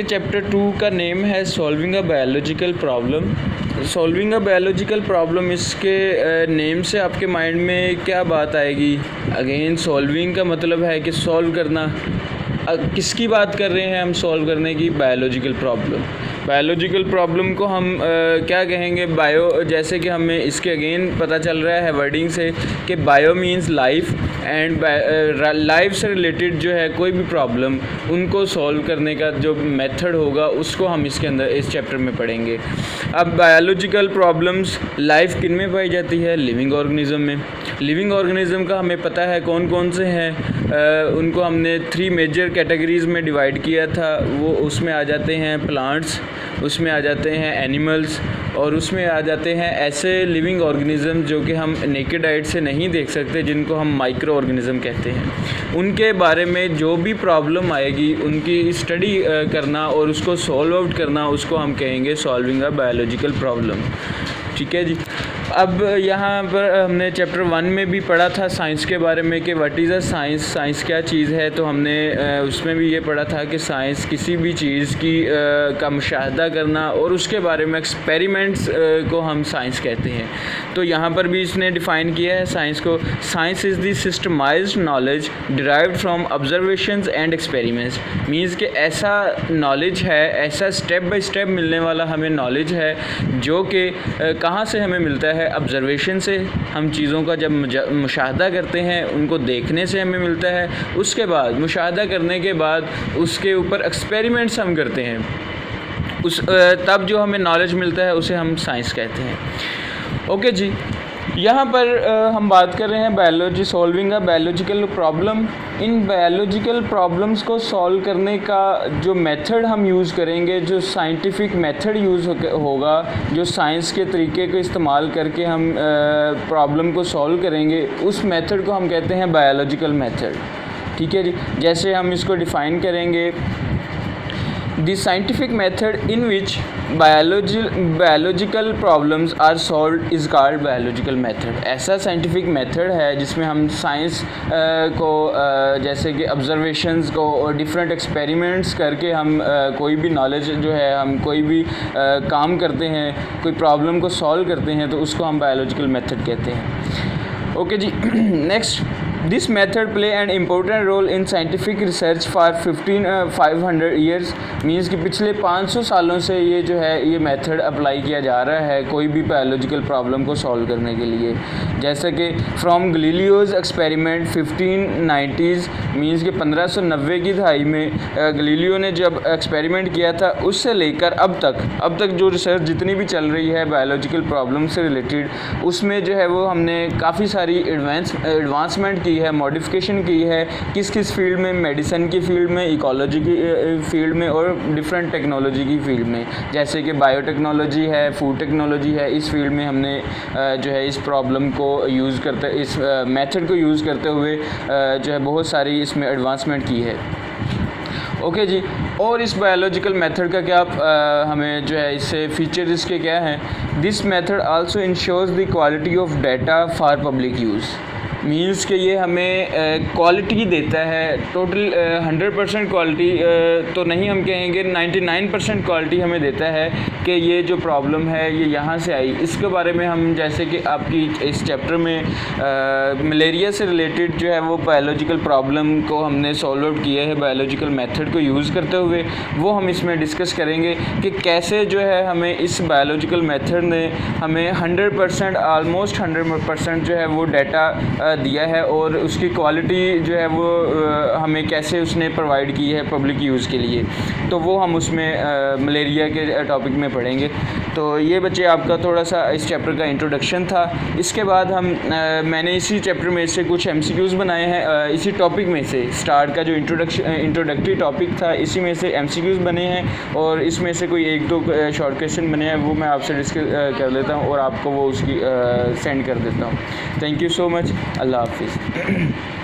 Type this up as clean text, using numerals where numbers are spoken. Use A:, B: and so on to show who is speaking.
A: Chapter 2 का name है solving a biological problem. Solving a biological problem, इसके name से आपके माइंड में क्या बात आएगी? अगेन सॉल्विंग का मतलब है कि सॉल्व करना। किसकी बात कर रहे हैं हम सॉल्व करने की? Biological problem. बायोलॉजिकल प्रॉब्लम को हम क्या कहेंगे? बायो, जैसे कि हमें इसके अगेन पता चल रहा है वर्डिंग से कि bio means life and life से रिलेटेड जो है कोई भी प्रॉब्लम, उनको सॉल्व करने का जो मेथड होगा उसको हम इसके अंदर इस चैप्टर में पढ़ेंगे। अब बायोलॉजिकल प्रॉब्लम्स लाइफ किन में पाई जाती है? लिविंग ऑर्गेनिज्म में। लिविंग ऑर्गेनिज्म का हमें पता है कौन कौन से हैं। उनको हमने 3 मेजर कैटेगरीज़ में डिवाइड किया था। वो उसमें आ जाते हैं प्लांट्स, उसमें आ जाते हैं एनिमल्स, और उसमें आ जाते हैं ऐसे लिविंग ऑर्गेनिज्म जो कि हम नेकेड आइड से नहीं देख सकते, जिनको हम माइक्रो ऑर्गेनिज्म कहते हैं। उनके बारे में जो भी प्रॉब्लम आएगी उनकी स्टडी करना और उसको सॉल्व आउट करना, उसको हम कहेंगे सॉल्विंग अ बायोलॉजिकल प्रॉब्लम। ठीक है जी। अब यहाँ पर हमने चैप्टर 1 में भी पढ़ा था साइंस के बारे में कि what is a science, science क्या चीज़ है। तो हमने उसमें भी ये पढ़ा था कि साइंस किसी भी चीज़ की का मुशाहदा करना और उसके बारे में एक्सपेरिमेंट्स को हम साइंस कहते हैं। तो यहाँ पर भी इसने डिफ़ाइन किया है साइंस को। Science is the systemised knowledge derived from observations and experiments. Means कि ऐसा नॉलेज है, ऐसा स्टेप बाय स्टेप मिलने वाला हमें नॉलेज है जो कि कहाँ से हमें मिलता है? ऑब्जर्वेशन से। हम चीज़ों का जब मुशाहदा करते हैं, उनको देखने से हमें मिलता है। उसके बाद मुशाहदा करने के बाद उसके ऊपर एक्सपेरिमेंट्स हम करते हैं, तब जो हमें नॉलेज मिलता है उसे हम साइंस कहते हैं। ओके जी। यहाँ पर हम बात कर रहे हैं biology, solving a biological problem. In biological problems को सॉल्व करने का जो मेथड हम यूज़ करेंगे, जो साइंटिफिक मेथड यूज़ होगा, जो साइंस के तरीके को इस्तेमाल करके हम प्रॉब्लम को सॉल्व करेंगे, उस मेथड को हम कहते हैं बायोलॉजिकल मेथड। ठीक है जी। जैसे हम इसको डिफ़ाइन करेंगे, The scientific method in which biological problems are solved is called biological method। ऐसा साइंटिफिक मेथड है जिसमें हम साइंस को जैसे कि ऑब्जर्वेशंस को और डिफरेंट एक्सपेरिमेंट्स करके हम कोई भी नॉलेज जो है, हम कोई भी काम करते हैं, कोई प्रॉब्लम को सॉल्व करते हैं, तो उसको हम बायोलॉजिकल मेथड कहते हैं। ओके जी। Next, this method play an important role in scientific research for 500 years. Means कि पिछले 500 सालों से ये जो है ये मेथड अप्लाई किया जा रहा है कोई भी बायोलॉजिकल प्रॉब्लम को सॉल्व करने के लिए। जैसे कि फ्रॉम गलीलियोज एक्सपेरिमेंट 1590s, मीन्स कि 1590 की दहाई में गलीलियो ने जब एक्सपेरिमेंट किया था, उससे लेकर अब तक जो रिसर्च जितनी भी चल रही है बायोलॉजिकल प्रॉब्लम से रिलेटेड, उसमें जो है वो हमने काफ़ी सारी एडवांसमेंट की है, मॉडिफिकेशन की है। किस किस फील्ड में? मेडिसिन की फील्ड में, इकोलॉजी की फील्ड में और डिफरेंट टेक्नोलॉजी की फील्ड में, जैसे कि बायोटेक्नोलॉजी है, फूड टेक्नोलॉजी है। इस फील्ड में हमने जो है इस प्रॉब्लम को यूज़ करते, इस मेथड को यूज़ करते हुए जो है बहुत सारी इसमें एडवांसमेंट की है। ओके जी। और इस बायोलॉजिकल मेथड का क्या हमें जो है इससे फीचर्स इसके क्या हैं? This method also ensures the quality of data for public use. Means कि ये हमें क्वालिटी देता है। टोटल 100% क्वालिटी तो नहीं हम कहेंगे, 99% क्वालिटी हमें देता है कि ये जो प्रॉब्लम है ये यहाँ से आई। इसके बारे में हम, जैसे कि आपकी इस चैप्टर में मलेरिया से रिलेटेड जो है वो बायोलॉजिकल प्रॉब्लम को हमने सॉल्व आउट किया है बायोलॉजिकल मेथड को यूज़ करते हुए, वो हम इसमें डिस्कस करेंगे कि कैसे जो है हमें इस बायोलॉजिकल मेथड ने हमें 100%, ऑलमोस्ट 100% जो है वो डाटा दिया है और उसकी क्वालिटी जो है वो हमें कैसे उसने प्रोवाइड की है पब्लिक यूज़ के लिए। तो वो हम उसमें मलेरिया के टॉपिक में पढ़ेंगे। तो ये बच्चे आपका थोड़ा सा इस चैप्टर का इंट्रोडक्शन था। इसके बाद मैंने इसी चैप्टर में से कुछ MCQs बनाए हैं। इसी टॉपिक में से स्टार्ट का जो इंट्रोडक्टरी टॉपिक था, इसी में से MCQs बने हैं और इसमें से कोई 1-2 शॉर्ट क्वेश्चन बने हैं, वो मैं आपसे डिस्कस कर लेता हूँ और आपको वो उसकी सेंड कर देता हूँ। Thank you so much. अल्लाह हाफिज़।